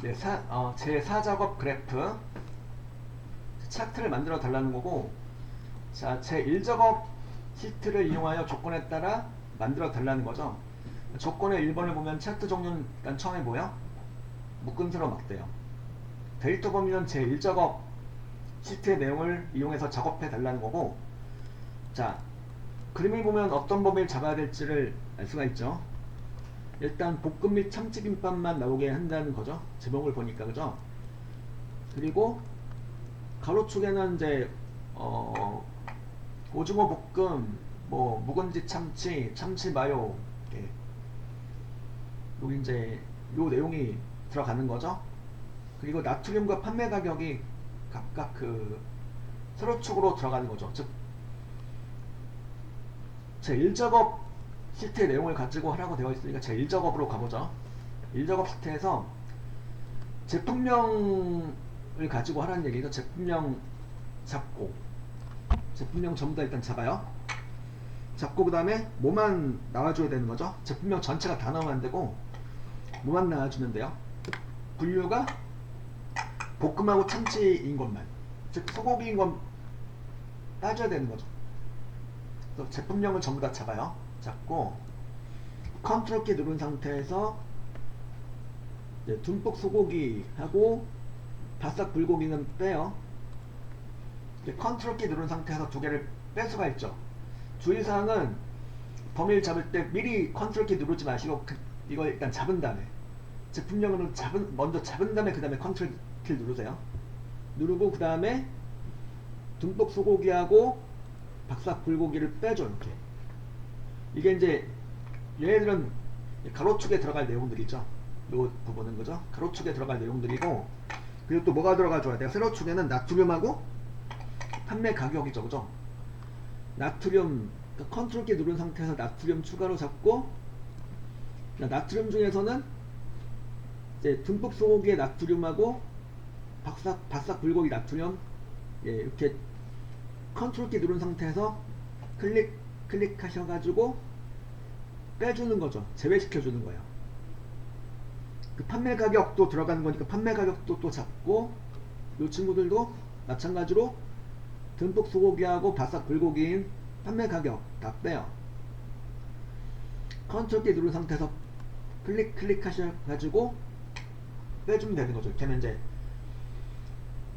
네, 제4작업 그래프 차트를 만들어 달라는 거고, 자, 제1작업 시트를 이용하여 조건에 따라 만들어 달라는 거죠. 조건의 1번을 보면 차트 종류는 일단 처음에 뭐야? 묶음새로 막대요. 데이터 범위는 제1작업 시트의 내용을 이용해서 작업해 달라는 거고, 자, 그림을 보면 어떤 범위를 잡아야 될지를 알 수가 있죠. 일단 볶음 및 참치김밥만 나오게 한다는 거죠. 제목을 보니까, 그죠? 그리고 가로축에는 이제 오징어 볶음, 뭐 묵은지 참치, 참치 마요, 예. 여기 이제 요 내용이 들어가는 거죠. 그리고 나트륨과 판매 가격이 각각 그 세로축으로 들어가는 거죠. 즉 제1작업 시트의 내용을 가지고 하라고 되어 있으니까 제1작업으로 가보죠. 1작업 시트에서 제품명을 가지고 하라는 얘기죠. 제품명 잡고, 제품명 전부 다 일단 잡아요. 잡고 그 다음에 뭐만 나와줘야 되는 거죠. 제품명 전체가 다 나오면 안 되고 뭐만 나와주면 돼요. 분류가 볶음하고 참치인 것만, 즉 소고기인 건 따져야 되는 거죠. 그래서 제품명을 전부 다 잡아요. 잡고 컨트롤 키 누른 상태에서 듬뿍 소고기하고 바싹 불고기는 빼요. 컨트롤 키 누른 상태에서 두 개를 뺄 수가 있죠. 주의사항은 범위를 잡을 때 미리 컨트롤 키 누르지 마시고 이걸 일단 잡은 다음에, 제품명은 먼저 잡은 다음에 그 다음에 컨트롤 키를 누르세요. 누르고 그 다음에 듬뿍 소고기하고 박삭 불고기를 빼줘. 이렇게. 이게 이제 얘네들은 가로축에 들어갈 내용들이죠. 요 부분은, 그죠? 가로축에 들어갈 내용들이고, 그리고 또 뭐가 들어가줘야 돼요? 세로축에는 나트륨하고 판매 가격이죠, 그죠? 나트륨, 그러니까 컨트롤 키 누른 상태에서 나트륨 추가로 잡고, 나트륨 중에서는 이제 듬뿍 소고기의 나트륨하고 바싹 불고기 나트륨, 예, 이렇게 컨트롤 키 누른 상태에서 클릭하셔가지고 빼주는 거죠. 제외시켜주는 거예요. 그 판매 가격도 들어가는 거니까 판매 가격도 또 잡고, 이 친구들도 마찬가지로 듬뿍 소고기하고 바싹 불고기인 판매 가격 다 빼요. 컨트롤 키 누른 상태에서 클릭하셔가지고 빼주면 되는 거죠. 이렇게 하면 이제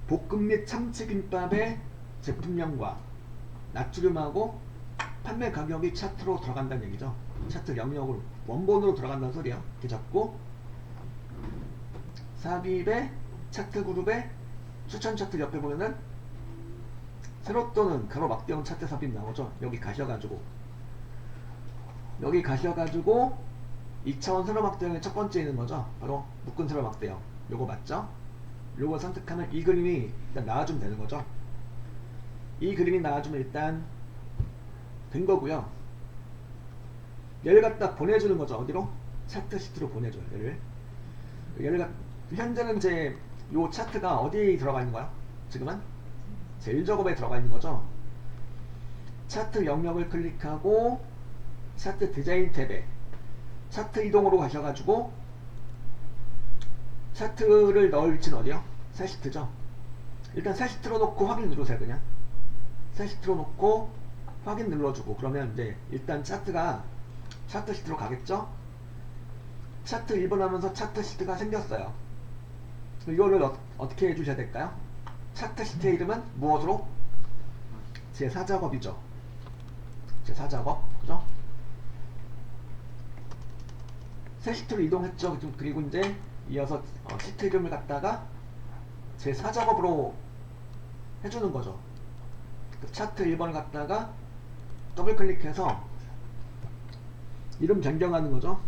볶음 및 참치김밥의 제품명과 나트륨하고 판매 가격이 차트로 들어간다는 얘기죠. 차트 영역으로 원본으로 들어간다는 소리야. 이렇게 잡고 삽입의 차트 그룹의 추천 차트 옆에 보면은 세로 또는 가로 막대형 차트 삽입 나오죠. 여기 가셔가지고 2차원 세로 막대형의 첫 번째 있는 거죠. 바로 묶은 세로 막대형. 요거 맞죠? 요거 선택하면 이 그림이 일단 나와주면 되는 거죠. 이 그림이 나와주면 일단 된 거고요. 얘를 갖다 보내주는 거죠. 어디로? 차트 시트로 보내줘요. 현재는 이제 요 차트가 어디에 들어가 있는 거야? 지금은 제1작업에 들어가 있는 거죠. 차트 영역을 클릭하고 차트 디자인 탭에 차트 이동으로 가셔가지고 차트를 넣을 위치는 어디요? 새 시트죠. 일단 새 시트로 놓고 확인 누르세요. 그냥 새 시트로 놓고 확인 눌러주고, 그러면 이제 일단 차트가 차트 시트로 가겠죠. 차트 1번 하면서 차트 시트가 생겼어요. 이거를 어떻게 해주셔야 될까요? 차트 시트의 이름은 무엇으로? 제4작업이죠. 제4작업, 그죠? 새 시트로 이동했죠. 그리고 이제 이어서 시트 이름을 갖다가 제4작업으로 해주는 거죠. 차트 1번을 갖다가 더블 클릭해서 이름 변경하는 거죠.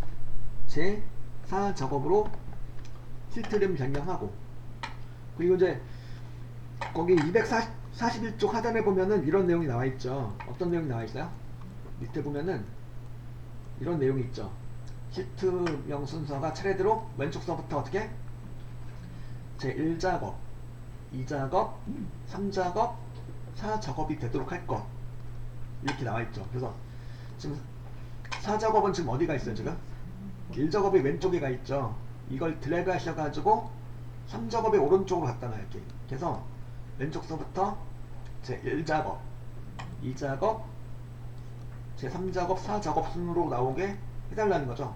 제4작업으로 시트 이름 변경하고, 그리고 이제 거기 241쪽 하단에 보면은 이런 내용이 나와 있죠. 어떤 내용이 나와 있어요? 밑에 보면은 이런 내용이 있죠. 시트명 순서가 차례대로 왼쪽 서부터 어떻게? 제1작업, 2작업, 3작업, 4작업이 되도록 할 것, 이렇게 나와 있죠. 그래서 지금 4작업은 지금 어디가 있어요? 지금 1작업이 왼쪽에 가 있죠. 이걸 드래그 하셔가지고 3작업의 오른쪽으로 갖다 놔요. 이렇게. 그래서 왼쪽 서부터 제 1작업, 2작업, 제 3작업, 4작업 순으로 나오게 해달라는 거죠.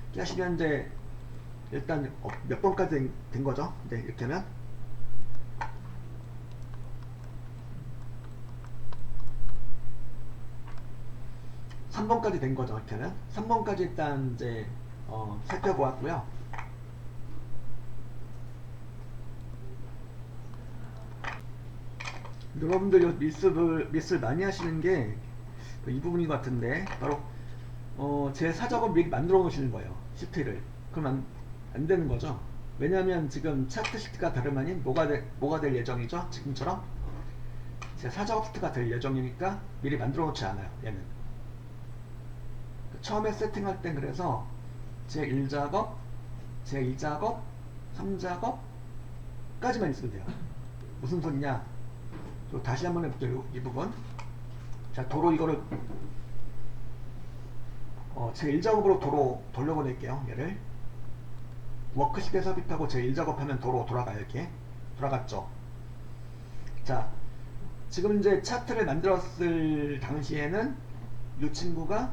이렇게 하시면 이제 일단 몇 번까지 된 거죠. 네, 이렇게 하면 3번까지 된 거죠. 이렇게 하면 3번까지 일단 이제 살펴보았고요. 여러분들 미스를 많이 하시는 게 이 부분인 것 같은데, 바로 제 사작업 미리 만들어 놓으시는 거예요. 시트를. 그럼 안 되는 거죠. 왜냐하면 지금 차트 시트가 다름 아닌 뭐가 될 예정이죠. 지금처럼 제 사작업 시트가 될 예정이니까 미리 만들어 놓지 않아요. 얘는 처음에 세팅할 땐 그래서 제 1작업, 제 2작업, 3작업 까지만 있으면 돼요. 무슨 소리냐, 다시 한번 해볼게요. 이 부분. 자, 도로 이거를 제 1작업으로 도로 돌려보낼게요. 얘를 워크시트에 삽입하고 제 1작업 하면 도로 돌아가요. 이렇게 돌아갔죠. 자, 지금 이제 차트를 만들었을 당시에는 이 친구가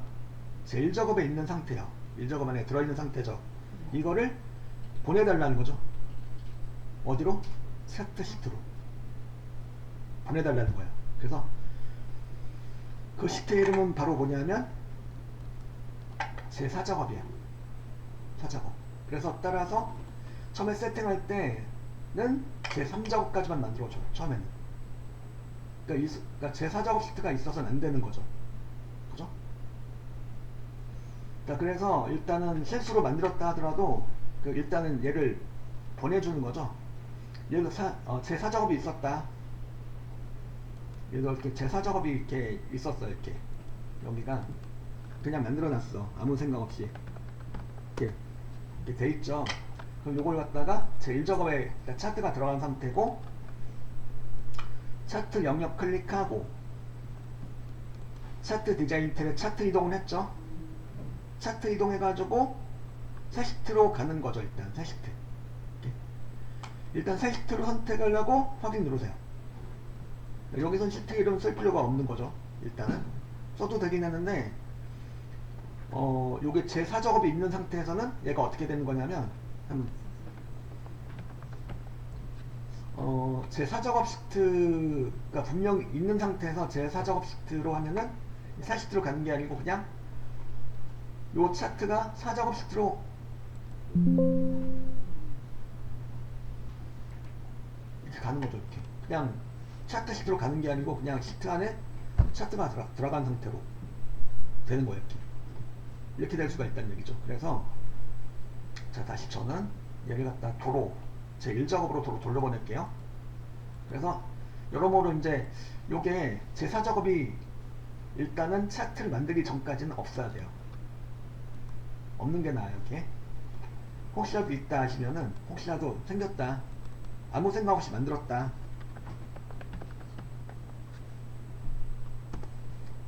제 1작업에 있는 상태예요. 1작업 안에 들어있는 상태죠. 이거를 보내달라는 거죠. 어디로? 차트 시트로 보내달라는 거예요. 그래서 그 시트 이름은 바로 뭐냐면 제 4작업이에요. 4작업. 그래서 따라서 처음에 세팅할 때는 제 3작업까지만 만들어줘요. 처음에는. 그러니까 제 4작업 시트가 있어서는 안 되는 거죠. 그죠? 그래서 일단은 실수로 만들었다 하더라도 일단은 얘를 보내주는 거죠. 얘도 제 4작업이 있었다. 얘도 이렇게 제 4작업이 이렇게 있었어. 이렇게 여기가 그냥 만들어놨어. 아무 생각 없이 이렇게 돼 있죠. 그럼 요걸 갖다가 제 1작업에 차트가 들어간 상태고, 차트 영역 클릭하고 차트 디자인 탭에 차트 이동을 했죠. 차트 이동해가지고 새 시트로 가는 거죠. 일단 새 시트. 일단 새 시트로 선택을 하고 확인 누르세요. 여기선 시트 이름 쓸 필요가 없는 거죠. 일단은 써도 되긴 하는데, 요게 제 4작업이 있는 상태에서는 얘가 어떻게 되는 거냐면, 제 4작업 시트가 분명 있는 상태에서 제 4작업 시트로 하면은 새 시트로 가는 게 아니고 그냥 요 차트가 4작업 시트로 이렇게 가는 거죠. 이렇게 그냥 차트 시트로 가는 게 아니고 그냥 시트 안에 차트가 들어간 상태로 되는 거예요. 이렇게 될 수가 있다는 얘기죠. 그래서 자, 다시 저는 얘를 갖다 도로 제 1작업으로 도로 돌려보낼게요. 그래서 여러모로 이제 요게 제 4작업이 일단은 차트를 만들기 전까지는 없어야 돼요. 없는 게 나아요. 이렇게 혹시라도 있다 하시면은, 혹시라도 생겼다, 아무 생각 없이 만들었다.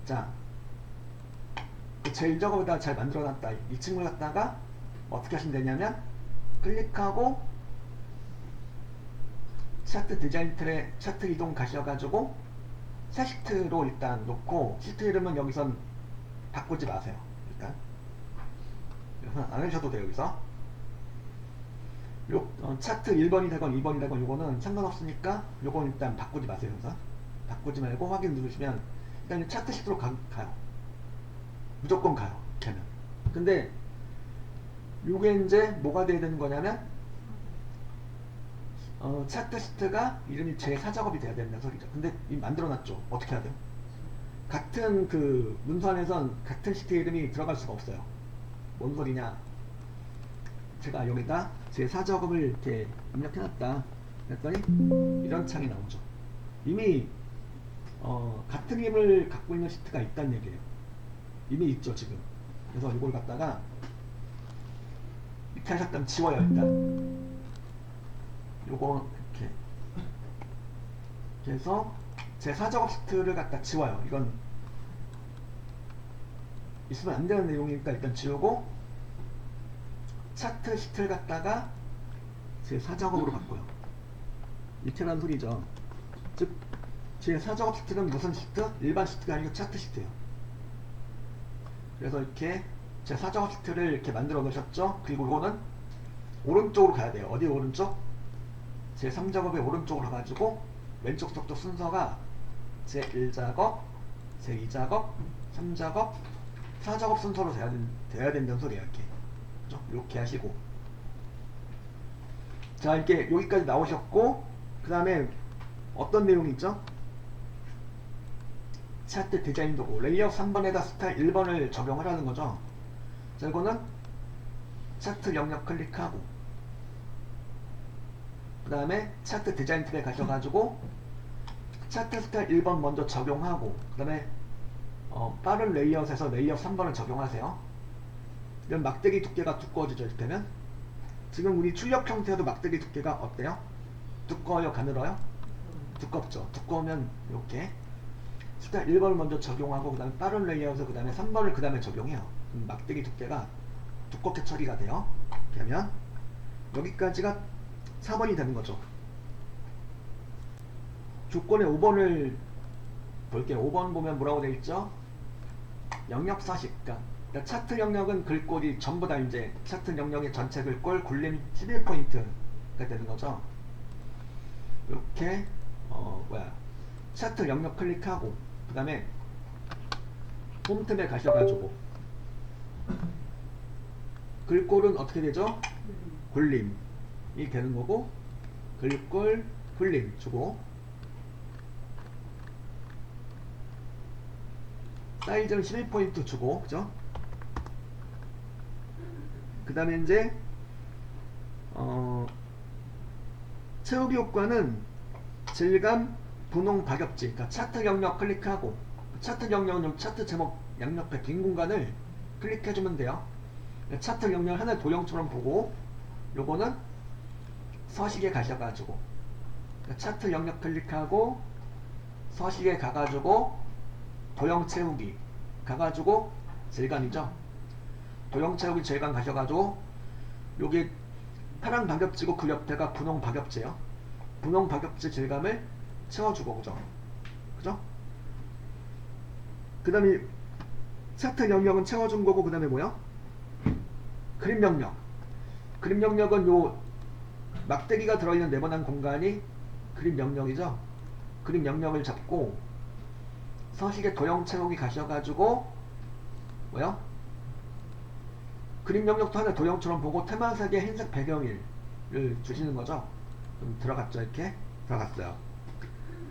자, 제 1작업에다가 잘 만들어놨다. 이 친구를 갖다가 어떻게 하시면 되냐면, 클릭하고 차트 디자인 틀에 차트 이동 가셔가지고 새 시트로 일단 놓고, 시트 이름은 여기선 바꾸지 마세요. 일단 안 하셔도 돼요. 여기서 차트 1번이 되건 2번이 되건 요거는 상관없으니까 요건 일단 바꾸지 마세요. 여기서 바꾸지 말고 확인 누르시면 일단 차트 시트로 가요. 무조건 가요. 이렇게 하면. 근데 요게 이제 뭐가 돼야 되는 거냐면, 차트 시트가 이름이 제 4작업이 돼야 된다는 소리죠. 근데 이미 만들어놨죠. 어떻게 해야 돼요? 같은 그 문서안에선 같은 시트 이름이 들어갈 수가 없어요. 뭔 소리냐, 제가 여기다 제 4작업을 이렇게 입력해놨다 그랬더니 이런 창이 나오죠. 이미 같은 이름을 갖고 있는 시트가 있다는 얘기예요. 이미 있죠 지금. 그래서 이걸 갖다가 이렇게 하셨다면 지워요. 일단 요거 이렇게 해서 제 4작업 시트를 갖다 지워요. 이건 있으면 안 되는 내용이니까 일단 지우고, 차트 시트를 갖다가 제4작업으로 바꿔요. 이체라는 소리죠. 즉 제4작업 시트는 무슨 시트? 일반 시트가 아니고 차트 시트예요. 그래서 이렇게 제4작업 시트를 이렇게 만들어 놓으셨죠. 그리고 이거는 오른쪽으로 가야 돼요. 어디 오른쪽? 제3작업의 오른쪽으로 가가지고 왼쪽 속도 순서가 제1작업, 제2작업, 3작업, 4작업 순서로 돼야 된다는 소리예요. 이렇게. 그죠? 이렇게 하시고. 자, 이렇게 여기까지 나오셨고, 그 다음에 어떤 내용이 있죠? 차트 디자인 도구, 레이아웃 3번에다 스타일 1번을 적용하라는 거죠. 자, 이거는 차트 영역 클릭하고, 그 다음에 차트 디자인 탭에 가셔가지고 차트 스타일 1번 먼저 적용하고, 그 다음에 빠른 레이아웃에서 레이아웃 3번을 적용하세요. 이런 막대기 두께가 두꺼워지죠. 이렇게 되면 지금 우리 출력 형태도 막대기 두께가 어때요? 두꺼워요? 가늘어요? 두껍죠. 두꺼우면 이렇게 스타일 1번을 먼저 적용하고 그 다음에 빠른 레이아웃에서 그 다음에 3번을 그 다음에 적용해요. 막대기 두께가 두껍게 처리가 돼요. 이렇게 하면 여기까지가 4번이 되는 거죠. 조건의 5번을 볼게요. 5번 보면 뭐라고 되어 있죠? 영역 서식. 그러니까 차트 영역은 글꼴이 전부 다 이제 차트 영역의 전체 글꼴 굴림 11포인트가 되는 거죠. 이렇게 차트 영역 클릭하고 그 다음에 홈 탭에 가셔가지고 글꼴은 어떻게 되죠? 굴림이 되는 거고 글꼴 굴림 주고 사이즈는 11포인트 주고 그죠? 그 다음에 이제 채우기 효과는 질감, 분홍, 박엽지. 그러니까 차트 영역 클릭하고 차트 영역은 차트 제목 양옆에 빈 공간을 클릭해주면 돼요. 차트 영역 하나의 도형처럼 보고 요거는 서식에 가셔가지고 차트 영역 클릭하고 서식에 가가지고 도형 채우기 가가지고 질감이죠. 도형 채우기 질감 가셔가지고 여기 파란 박엽지고 그 옆에가 분홍 박엽지예요. 분홍 박엽지 질감을 채워주고 그죠? 그죠? 그 다음에 차트 영역은 채워준 거고 그 다음에 뭐야? 그림 영역. 그림 영역은 요 막대기가 들어있는 네모난 공간이 그림 영역이죠. 그림 영역을 잡고 서식에 도형 채우기 가셔가지고 뭐야? 그림 영역도 하나 도형처럼 보고 테마색의 흰색 배경을 주시는 거죠. 그럼 들어갔죠. 이렇게 들어갔어요.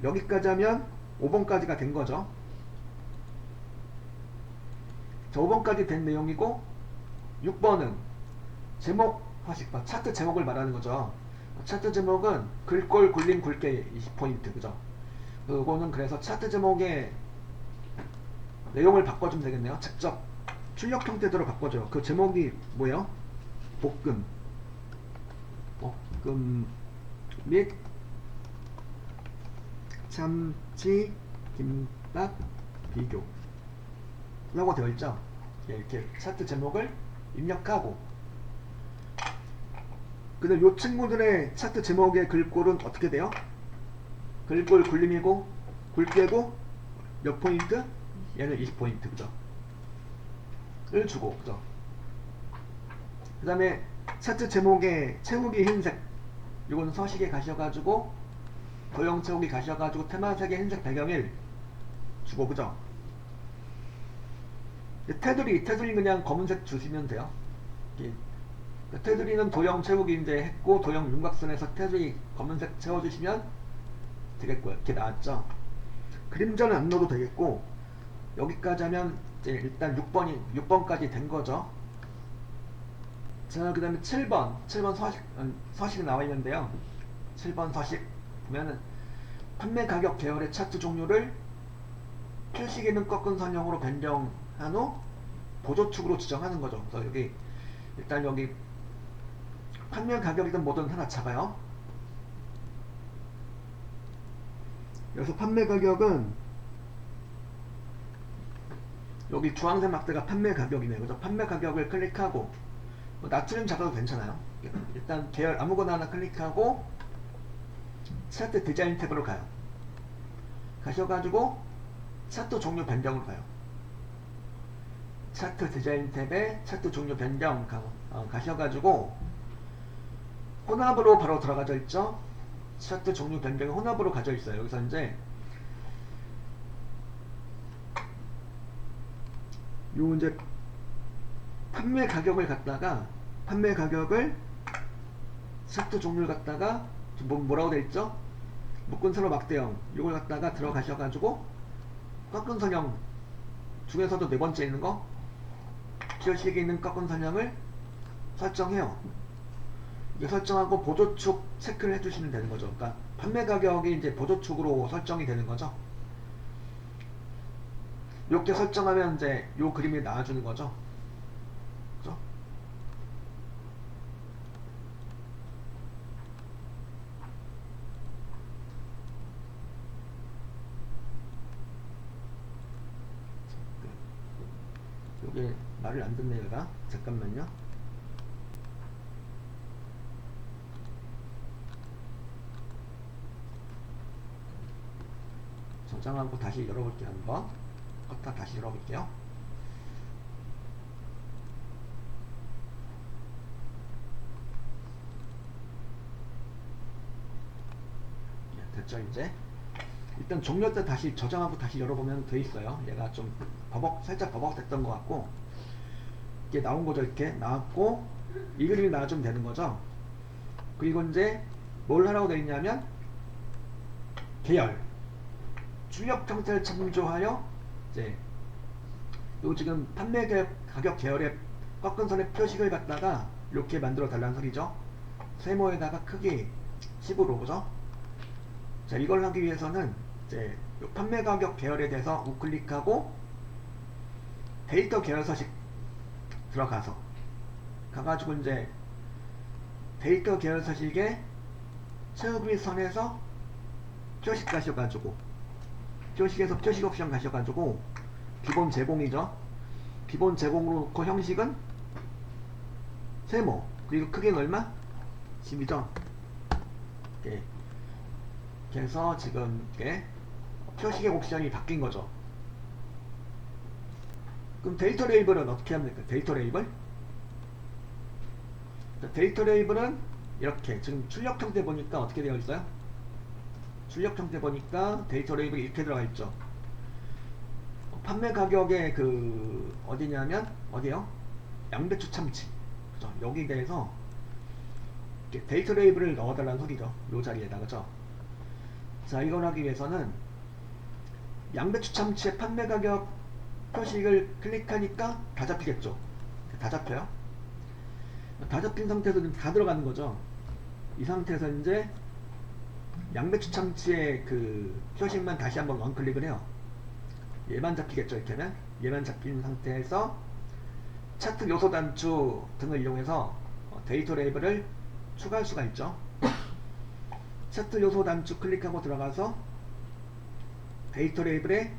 여기까지 하면 5번까지가 된 거죠. 자, 5번까지 된 내용이고 6번은 제목 서식, 차트 제목을 말하는 거죠. 차트 제목은 글꼴 굴림 굵게 20포인트 그죠? 이거는 그래서 차트 제목의 내용을 바꿔주면 되겠네요. 직접 출력 형태대로 바꿔줘요. 그 제목이 뭐예요? 볶음 및 참치 김밥 비교 라고 되어 있죠. 이렇게 차트 제목을 입력하고 근데 요 친구들의 차트 제목의 글꼴은 어떻게 돼요? 글꼴 굴림이고 굵게고 몇 포인트? 얘는 20포인트 그죠? 을 주고 그죠? 그 다음에 차트 제목에 채우기 흰색 요거는 서식에 가셔가지고 도형 채우기 가셔가지고 테마색의 흰색 배경을 주고 그죠? 테두리 그냥 검은색 주시면 돼요. 테두리는 도형 채우기 이제 했고 도형 윤곽선에서 테두리 검은색 채워주시면 되겠고요. 이렇게 나왔죠. 그림자는 안 넣어도 되겠고 여기까지 하면 이제 일단 6번까지 된 거죠. 자, 그 다음에 7번 서식이 나와 있는데요. 7번 서식 보면은 판매 가격 계열의 차트 종류를 표시기능 꺾은 선형으로 변경한 후 보조축으로 지정하는 거죠. 그래서 여기 일단 여기 판매 가격이든 뭐든 하나 잡아요. 그래서 판매 가격은 여기 주황색 막대가 판매 가격이네요. 그래서 판매 가격을 클릭하고 나트륨 잡아도 괜찮아요. 일단 계열 아무거나 하나 클릭하고 차트 디자인 탭으로 가요. 가셔가지고 차트 종류 변경으로 가요. 차트 디자인 탭에 차트 종류 변경 가셔가지고 혼합으로 바로 들어가져 있죠. 차트 종류 변경이 혼합으로 가져 있어요. 여기서 이제 요 이제 판매 가격을 갖다가 판매 가격을 차트 종류를 갖다가 뭐라고 돼 있죠? 묶은 선호 막대형 이걸 갖다가 들어가셔가지고 꺾은 선형 중에서도 네 번째 있는 거 기어식에 있는 꺾은 선형을 설정해요. 이게 설정하고 보조축 체크를 해주시면 되는 거죠. 그러니까 판매 가격이 이제 보조축으로 설정이 되는 거죠. 이렇게 설정하면 이제 요 그림이 나와주는 거죠. 그죠? 요게 말을 안 듣네 얘가. 잠깐만요. 저장하고 다시 열어볼게요. 한번 껐다 다시 열어볼게요. 됐죠 이제. 일단 종료 때 다시 저장하고 다시 열어보면 돼 있어요. 얘가 좀 살짝 버벅됐던 것 같고 이게 나온 거죠. 이렇게 나왔고 이 그림이 나와주면 되는 거죠. 그리고 이제 뭘 하라고 되어 있냐면 계열 출력 형태를 참조하여 이제 요 지금 판매 가격 계열의 꺾은 선의 표식을 갖다가 이렇게 만들어 달라는 소리죠. 세모에다가 크기 10으로 그죠? 자, 이걸 하기 위해서는 이제 판매 가격 계열에 대해서 우클릭하고 데이터 계열 서식 들어가서 가가지고 이제 데이터 계열 서식에 최후비 선에서 표식 가셔가지고 표식에서 표식 옵션 가셔가지고 기본 제공이죠. 기본 제공으로 놓고 형식은 세모 그리고 크기는 얼마? 10이죠. 이렇게 그래서 지금 이렇게 표식의 옵션이 바뀐 거죠. 그럼 데이터 레이블은 어떻게 하면 될까요? 데이터 레이블? 데이터 레이블은 이렇게 지금 출력 형태 보니까 어떻게 되어 있어요? 출력 형태 보니까 데이터 레이블이 이렇게 들어가 있죠. 판매 가격의 그 어디냐면 어디요? 양배추 참치. 그죠? 여기 대해서 데이터 레이블을 넣어달라는 소리죠. 요 자리에다 그죠? 자, 이걸 하기 위해서는 양배추 참치의 판매 가격 표식을 클릭하니까 다 잡히겠죠. 다 잡혀요. 다 잡힌 상태에서 다 들어가는 거죠. 이 상태에서 이제 양배추 참치의 그 표식만 다시 한번 원클릭을 해요. 얘만 잡히겠죠. 이렇게 하면 얘만 잡힌 상태에서 차트 요소 단추 등을 이용해서 데이터 레이블을 추가할 수가 있죠. 차트 요소 단추 클릭하고 들어가서 데이터 레이블에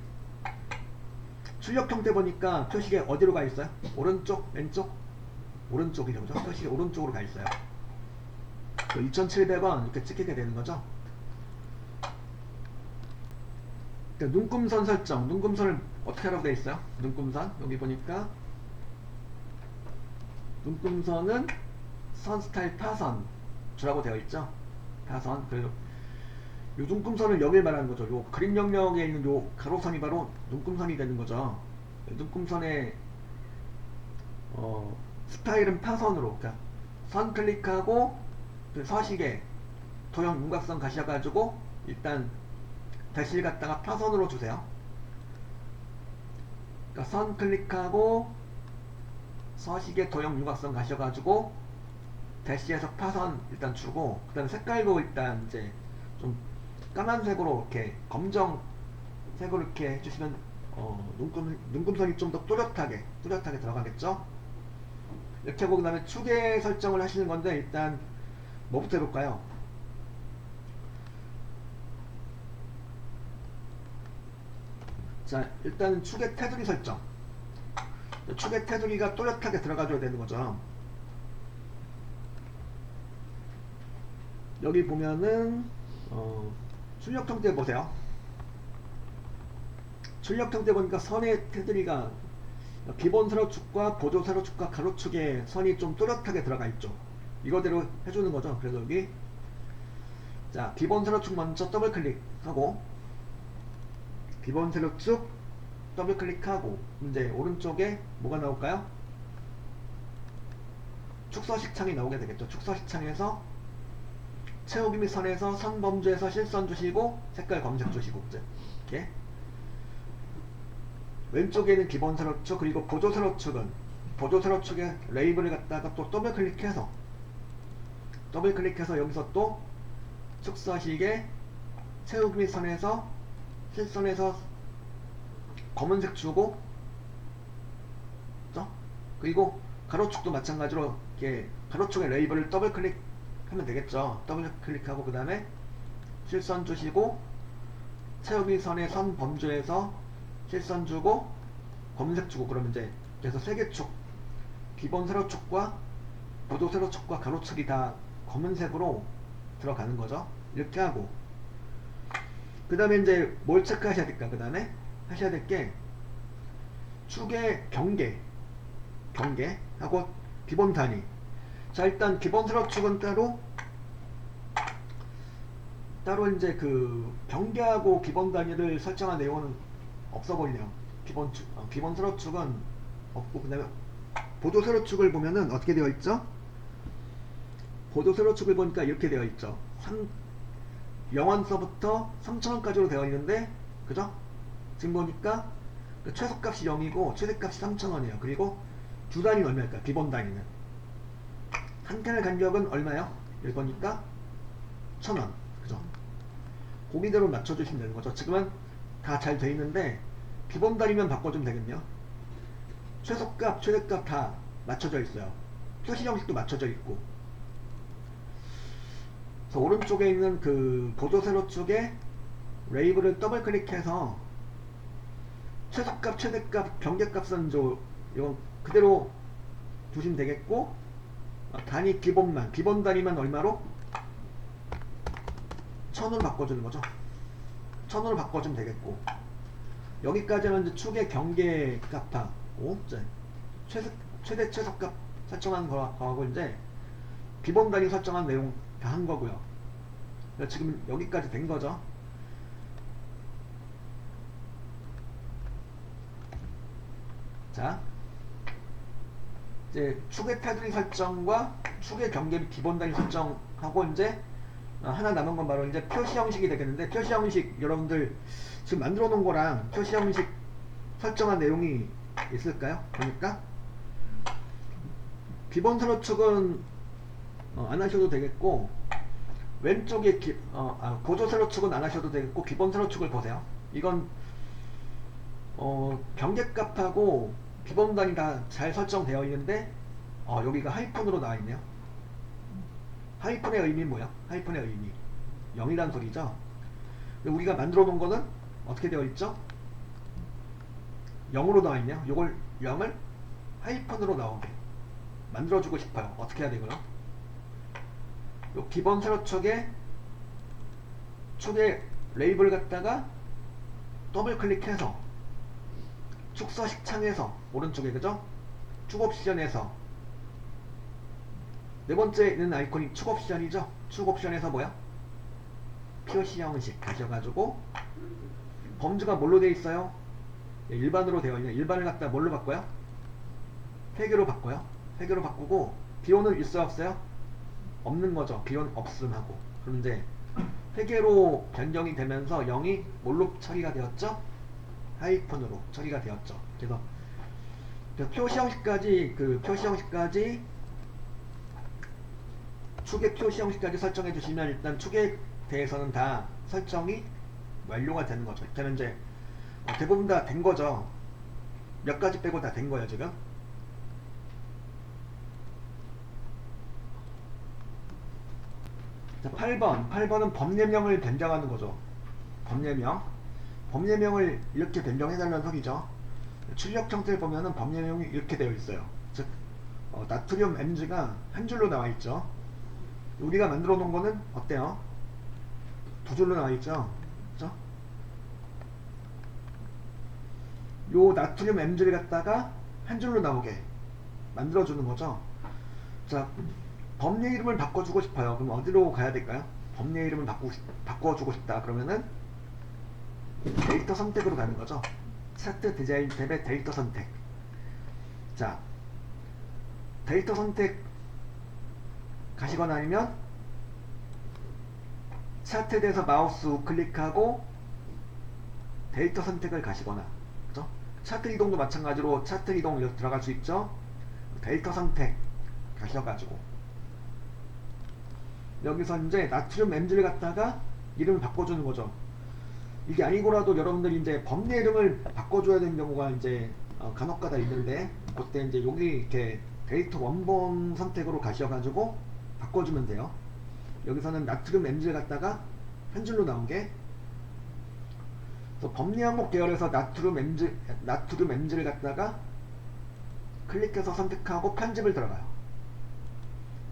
출력 형태 보니까 표식에 어디로 가 있어요? 오른쪽? 왼쪽? 오른쪽이죠. 그죠? 표식이 오른쪽으로 가 있어요. 2,700원 이렇게 찍히게 되는 거죠. 눈금선 설정. 눈금선을 어떻게 하라고 되어 있어요? 눈금선. 여기 보니까 눈금선은 선 스타일 파선 주라고 되어 있죠. 파선. 그리고 요 눈금선을 여길 말하는 거죠. 요 그림 영역에 있는 요 가로선이 바로 눈금선이 되는 거죠. 눈금선의 스타일은 파선으로, 그러니까 선 클릭하고 그 서식에 도형 윤곽선 가셔가지고 일단 대시를 갖다가 파선으로 주세요. 그러니까 선 클릭하고 서식에 도형 윤곽선 가셔가지고 대시에서 파선 일단 주고 그 다음에 색깔도 일단 이제 좀 까만색으로 이렇게 검정색으로 이렇게 해주시면 눈금선이 좀 더 뚜렷하게 들어가겠죠. 이렇게 하고 그 다음에 축의 설정을 하시는 건데 일단 뭐부터 해볼까요? 자, 일단 축의 테두리 설정. 축의 테두리가 뚜렷하게 들어가줘야 되는 거죠. 여기 보면은 출력 형태 보세요. 출력 형태 보니까 선의 테두리가 기본 세로축과 보조 세로축과 가로축에 선이 좀 또렷하게 들어가 있죠. 이거대로 해주는 거죠. 그래서 여기 자 기본 세로축 먼저 더블 클릭하고 기본 세로축 더블 클릭하고 이제 오른쪽에 뭐가 나올까요? 축서식 창이 나오게 되겠죠. 축서식 창에서 채우기 및 선에서 선 범주에서 실선 주시고 색깔 검색 주시고 이렇게 왼쪽에는 기본 세로축 그리고 보조 세로축은 보조 세로축에 레이블을 갖다가 또 더블 클릭해서 여기서 또 축서식에 채우기 및 선에서 실선에서 검은색 주고 그리고 가로축도 마찬가지로 이렇게 가로축의 레이블을 더블 클릭하면 되겠죠. 더블 클릭하고 그 다음에 실선 주시고 채우기 선의 선 범주에서 실선 주고 검은색 주고 그러면 이제 그래서 세 개 축 기본 세로축과 보조 세로축과 가로축이 다 검은색으로 들어가는 거죠. 이렇게 하고 그 다음에 이제 뭘 체크하셔야 될까? 그 다음에 하셔야 될 게 축의 경계하고 기본 단위. 자 일단 기본 세로축은 따로 이제 그 경계하고 기본 단위를 설정한 내용은 없어 보이네요. 기본 세로축은 없고 그 다음에 보조 세로축을 보면은 어떻게 되어 있죠? 보조 세로축을 보니까 이렇게 되어 있죠. 0원서부터 3000원까지로 되어 있는데 그죠? 지금 보니까 그 최소값이 0이고 최대값이 3000원이에요. 그리고 두 단위는 얼마일까? 기본 단위는 한 칸의 간격은 얼마요? 여기 보니까 1000원 그죠? 고기대로 맞춰주시면 되는 거죠. 지금은 다 잘 돼 있는데 기본 단위면 바꿔주면 되겠네요. 최소값, 최대값 다 맞춰져 있어요. 표시 형식도 맞춰져 있고. 그래서 오른쪽에 있는 그 보조 세로축에 레이블을 더블 클릭해서 최소값, 최대값, 경계값은 이건 그대로 두시면 되겠고 단위 기본 단위만 얼마로? 1000으로 바꿔주는 거죠. 1000으로 바꿔주면 되겠고 여기까지는 이제 축의 경계값하고 최대 최소값 설정한 거하고 이제 기본 단위 설정한 내용 다 한 거고요. 그러니까 지금 여기까지 된 거죠. 자, 이제 축의 테두리 설정과 축의 경계 및 기본 단위 설정하고 이제 하나 남은 건 바로 이제 표시 형식이 되겠는데 표시 형식 여러분들 지금 만들어 놓은 거랑 표시 형식 설정한 내용이 있을까요? 보니까 기본 세로축은 안 하셔도 되겠고 왼쪽에 보조 세로축은 안 하셔도 되겠고 기본 세로축을 보세요. 이건 경계값하고 기본 단위 다 잘 설정되어 있는데 여기가 하이픈으로 나와 있네요. 하이픈의 의미 뭐야? 하이픈의 의미 0이란 소리죠. 우리가 만들어 놓은 거는 어떻게 되어 있죠? 0으로 나와 있네요. 요걸 0을 하이픈으로 나오게 만들어 주고 싶어요. 어떻게 해야 되고요? 요 기본 세로축에 축의 레이블 갖다가 더블 클릭해서 축서식 창에서 오른쪽에 그죠? 축 옵션에서 네 번째 있는 아이콘이 축 옵션이죠. 축 옵션에서 뭐야? 표시 형식 가셔가지고 범주가 뭘로 되어 있어요? 일반으로 되어 있냐? 일반을 갖다 뭘로 바꿔요? 회계로 바꿔요. 회계로 바꾸고 비용은 있어요 없어요? 없는 거죠. 비용 없음 하고. 그럼 이제 회계로 변경이 되면서 0이 뭘로 처리가 되었죠? 하이픈으로 처리가 되었죠. 그래서 표시 형식까지 축의 표시 형식까지 설정해 주시면 일단 축에 대해서는 다 설정이 완료가 되는 거죠. 이렇게 이제 대부분 다 된 거죠. 몇 가지 빼고 다 된 거예요 지금. 자, 8번은 법례명을 변경하는 거죠. 법례명을 이렇게 변경해달라는 소리죠. 출력 형태를 보면은 법례명이 이렇게 되어 있어요. 즉 나트륨 Mg가 한 줄로 나와 있죠. 우리가 만들어 놓은 거는 어때요? 두 줄로 나와 있죠? 그죠? 요 나트륨 M줄을 갖다가 한 줄로 나오게 만들어 주는 거죠. 자, 범례 이름을 바꿔주고 싶어요. 그럼 어디로 가야 될까요? 범례 이름을 바꿔주고 싶다. 그러면은 데이터 선택으로 가는 거죠. 차트 디자인 탭의 데이터 선택. 자, 데이터 선택 가시거나 아니면 차트에 대해서 마우스 우클릭하고 데이터 선택을 가시거나, 그죠? 차트 이동도 마찬가지로 차트 이동 이렇게 들어갈 수 있죠. 데이터 선택 가셔가지고 여기서 이제 나트륨 M줄을 갖다가 이름을 바꿔주는 거죠. 이게 아니고라도 여러분들이 이제 범례 이름을 바꿔줘야 되는 경우가 이제 간혹가다 있는데, 그때 이제 여기 이렇게 데이터 원본 선택으로 가셔가지고 바꿔주면 돼요. 여기서는 나트륨 M줄 갖다가 한 줄로 나오게. 그래서 범례 항목 계열에서 나트륨 M줄을 갖다가 클릭해서 선택하고 편집을 들어가요.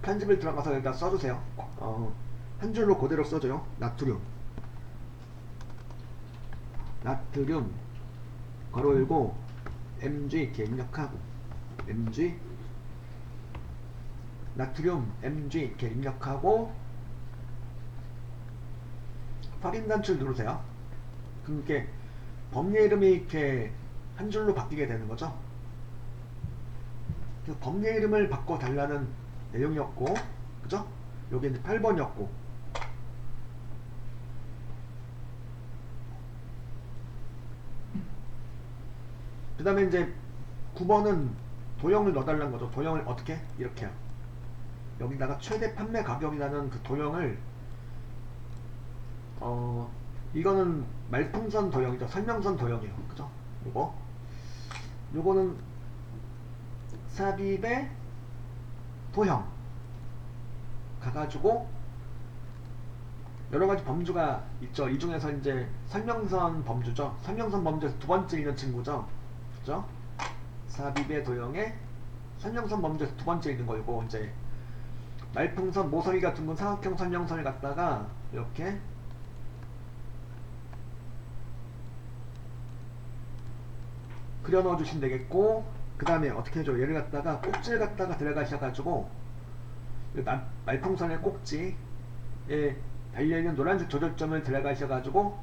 편집을 들어가서 여기다 써주세요. 한 줄로 그대로 써줘요. 나트륨 괄호 열고 mg 이렇게 입력하고 나트륨 mg 이렇게 입력하고 확인 단추를 누르세요. 그럼 이렇게 범례 이름이 이렇게 한 줄로 바뀌게 되는 거죠. 그래서 범례 이름을 바꿔 달라는 내용이었고, 그죠? 요게 이제 8번이었고, 그 다음에 이제 9번은 도형을 넣어달라는 거죠. 도형을 어떻게? 이렇게요. 여기다가 최대 판매 가격이라는 그 도형을, 이거는 말풍선 도형이죠. 설명선 도형이에요. 그죠? 요거는 삽입의 도형 가가지고 여러가지 범주가 있죠. 이 중에서 이제 설명선 범주죠. 설명선 범주에서 두 번째 있는 친구죠. 그죠? 삽입의 도형에 설명선 범주에서 두 번째 있는 거고, 이제 말풍선 모서리가 둥근 사각형 설명선을 갖다가 이렇게 그려 넣어 주시면 되겠고, 그 다음에 어떻게 해줘? 얘를 갖다가 꼭지를 갖다가 들어가셔가지고 말풍선의 꼭지에 달려있는 노란색 조절점을 들어가셔가지고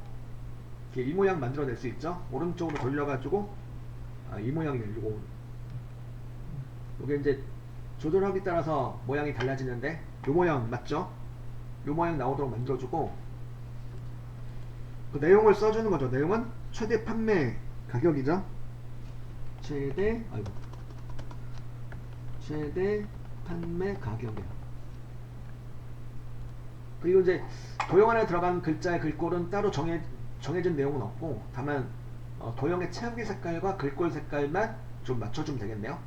이렇게 이 모양 만들어낼 수 있죠. 오른쪽으로 돌려가지고 이 모양이네요. 요게 이제 조절하기에 따라서 모양이 달라지는데, 요 모양 맞죠? 요 모양 나오도록 만들어주고, 그 내용을 써주는 거죠. 내용은 최대 판매 가격이죠. 최대 판매 가격이에요. 그리고 이제 도형 안에 들어간 글자의 글꼴은 따로 정해진 내용은 없고, 다만 도형의 채우기 색깔과 글꼴 색깔만 좀 맞춰주면 되겠네요.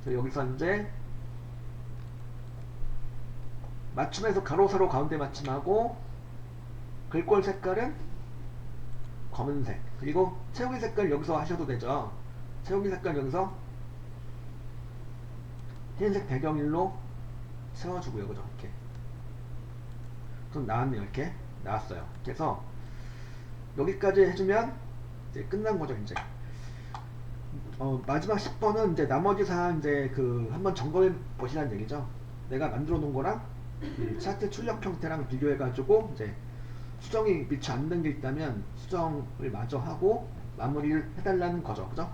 그래서 여기서 이제 맞춤에서 가로 세로 가운데 맞춤하고, 글꼴 색깔은 검은색, 그리고 채우기 색깔 여기서 하셔도 되죠. 채우기 색깔 여기서 흰색 배경일로 채워주고요. 그죠? 이렇게 좀 나왔네요. 이렇게 나왔어요. 그래서 여기까지 해주면 이제 끝난 거죠. 이제 마지막 10번은 이제 나머지 사항 이제 한번 점검해 보시라는 얘기죠. 내가 만들어 놓은 거랑 차트 출력 형태랑 비교해 가지고 이제 수정이 미처 안 된 게 있다면 수정을 마저 하고 마무리를 해달라는 거죠. 그죠?